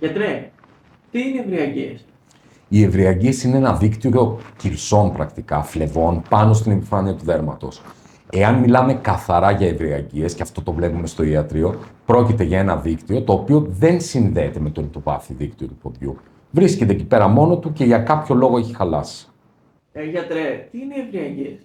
Γιατρέ, τι είναι ευριαγγείες? Οι ευριαγγείες είναι ένα δίκτυο κυρσών πρακτικά, φλεβών, πάνω στην επιφάνεια του δέρματος. Εάν μιλάμε καθαρά για ευριαγγείες, και αυτό το βλέπουμε στο ιατρείο, πρόκειται για ένα δίκτυο το οποίο δεν συνδέεται με το λιτοπάθη δίκτυο του ποδιού. Βρίσκεται εκεί πέρα μόνο του και για κάποιο λόγο έχει χαλάσει. Γιατρέ, τι είναι ευριαγγείες?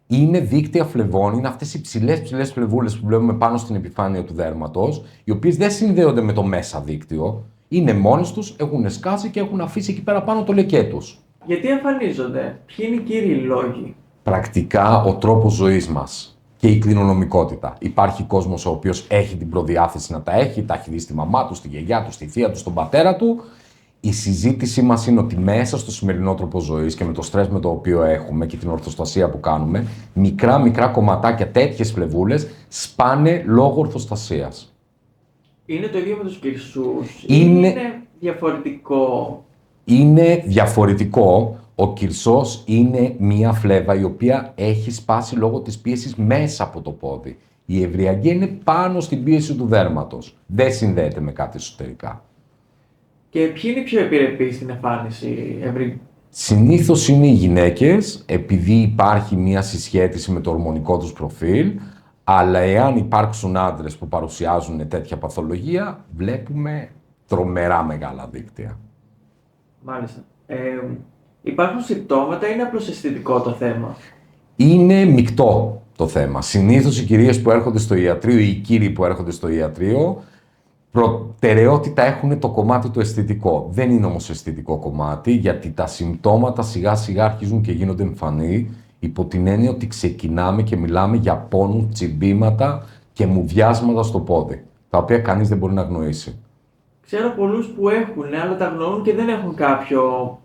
Είναι δίκτυα φλεβών, είναι αυτές οι ψηλές φλεβούλες που βλέπουμε πάνω στην επιφάνεια του δέρματος, οι οποίες δεν συνδέονται με το μέσα δίκτυο. Είναι μόνες τους, έχουν σκάσει και έχουν αφήσει εκεί πέρα πάνω το λεκέ τους. Γιατί εμφανίζονται, ποιοι είναι οι κύριοι λόγοι? Πρακτικά ο τρόπος ζωής μας και η κληρονομικότητα. Υπάρχει κόσμος ο οποίος έχει την προδιάθεση να τα έχει, τα έχει δει στη μαμά του, στη γιαγιά του, στη θεία του, στον πατέρα του. Η συζήτησή μας είναι ότι μέσα στο σημερινό τρόπο ζωής και με το στρες με το οποίο έχουμε και την ορθοστασία που κάνουμε, μικρά κομματάκια, τέτοιες φλεβούλες, σπάνε λόγω ορθοστασίας. Είναι το ίδιο με τους κυρσούς? Είναι διαφορετικό? Είναι διαφορετικό. Ο κυρσός είναι μία φλέβα η οποία έχει σπάσει λόγω της πίεσης μέσα από το πόδι. Η ευριαγγεία είναι πάνω στην πίεση του δέρματος. Δεν συνδέεται με κάτι εσωτερικά. Και ποιοι είναι οι πιο επιρρεπείς στην εμφάνιση Συνήθως είναι οι γυναίκες, επειδή υπάρχει μία συσχέτιση με το ορμονικό τους προφίλ, αλλά εάν υπάρξουν άντρες που παρουσιάζουν τέτοια παθολογία, βλέπουμε τρομερά μεγάλα δίκτυα. Μάλιστα. Υπάρχουν συμπτώματα ή είναι απλώς αισθητικό το θέμα? Είναι μεικτό το θέμα. Συνήθως οι κυρίες που έρχονται στο ιατρείο ή οι κύριοι που έρχονται στο ιατρείο, προτεραιότητα έχουν το κομμάτι το αισθητικό. Δεν είναι όμως αισθητικό κομμάτι, γιατί τα συμπτώματα σιγά σιγά αρχίζουν και γίνονται εμφανή, υπό την έννοια ότι ξεκινάμε και μιλάμε για πόνους, τσιμπήματα και μουδιάσματα στο πόδι, τα οποία κανείς δεν μπορεί να αγνοήσει. Ξέρω πολλούς που έχουν, αλλά τα αγνοούν και δεν έχουν κάποιο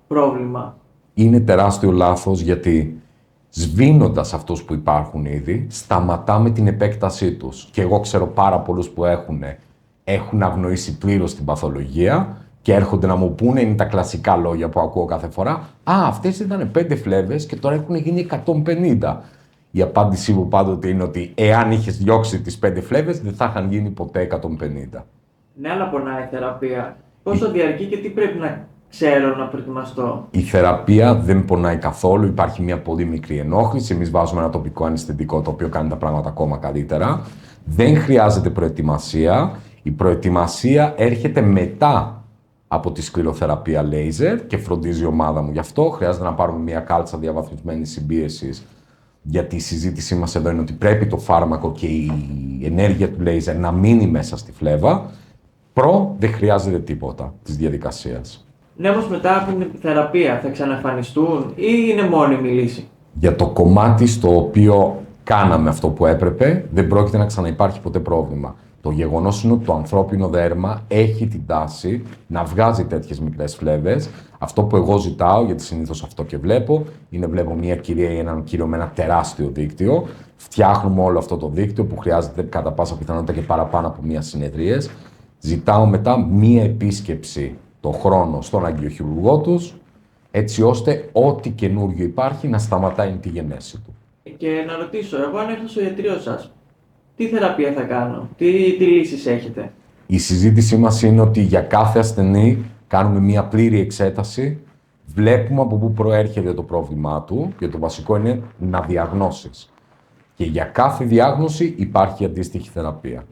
πρόβλημα. Είναι τεράστιο λάθος, γιατί σβήνοντας αυτούς που υπάρχουν ήδη, σταματάμε την επέκτασή τους. Και εγώ ξέρω πάρα πολλούς που έχουν αγνοήσει πλήρως την παθολογία και έρχονται να μου πούνε, είναι τα κλασικά λόγια που ακούω κάθε φορά, «Α, αυτές ήταν 5 φλέβες και τώρα έχουν γίνει 150». Η απάντησή μου πάντοτε είναι ότι εάν είχες διώξει τις 5 φλέβες, δεν θα είχαν γίνει ποτέ 150. Ναι, αλλά πονάει η θεραπεία. Πόσο διαρκεί και τι πρέπει να ξέρω να προετοιμαστώ? Η θεραπεία δεν πονάει καθόλου, υπάρχει μια πολύ μικρή ενόχληση. Εμείς βάζουμε ένα τοπικό αναισθητικό το οποίο κάνει τα πράγματα ακόμα καλύτερα. Δεν χρειάζεται προετοιμασία. Η προετοιμασία έρχεται μετά από τη σκληροθεραπεία λέιζερ και φροντίζει η ομάδα μου γι' αυτό. Χρειάζεται να πάρουμε μια κάλτσα διαβαθμισμένης συμπίεσης, γιατί η συζήτησή μας εδώ είναι ότι πρέπει το φάρμακο και η ενέργεια του λέιζερ να μείνει μέσα στη φλέβα. Δεν χρειάζεται τίποτα της διαδικασίας. Ναι, όμως μετά από την θεραπεία θα ξαναεμφανιστούν ή είναι μόνιμη λύση? Για το κομμάτι στο οποίο κάναμε αυτό που έπρεπε, δεν πρόκειται να ξαναυπάρχει ποτέ πρόβλημα. Το γεγονός είναι ότι το ανθρώπινο δέρμα έχει την τάση να βγάζει τέτοιες μικρές φλέβες. Αυτό που εγώ ζητάω, γιατί συνήθως αυτό και βλέπω μια κυρία ή έναν κύριο με ένα τεράστιο δίκτυο. Φτιάχνουμε όλο αυτό το δίκτυο που χρειάζεται κατά πάσα πιθανότητα και παραπάνω από μία συνεδρίες. Ζητάω μετά μία επίσκεψη το χρόνο στον αγγειοχειρουργό τους, έτσι ώστε ό,τι καινούριο υπάρχει να σταματάει τη γενέση του. Και να ρωτήσω, εγώ αν έρθω στο ιατρείο σας, τι θεραπεία θα κάνω, τι λύσεις έχετε? Η συζήτησή μας είναι ότι για κάθε ασθενή κάνουμε μία πλήρη εξέταση, βλέπουμε από πού προέρχεται το πρόβλημά του και το βασικό είναι να διαγνώσεις. Και για κάθε διάγνωση υπάρχει αντίστοιχη θεραπεία.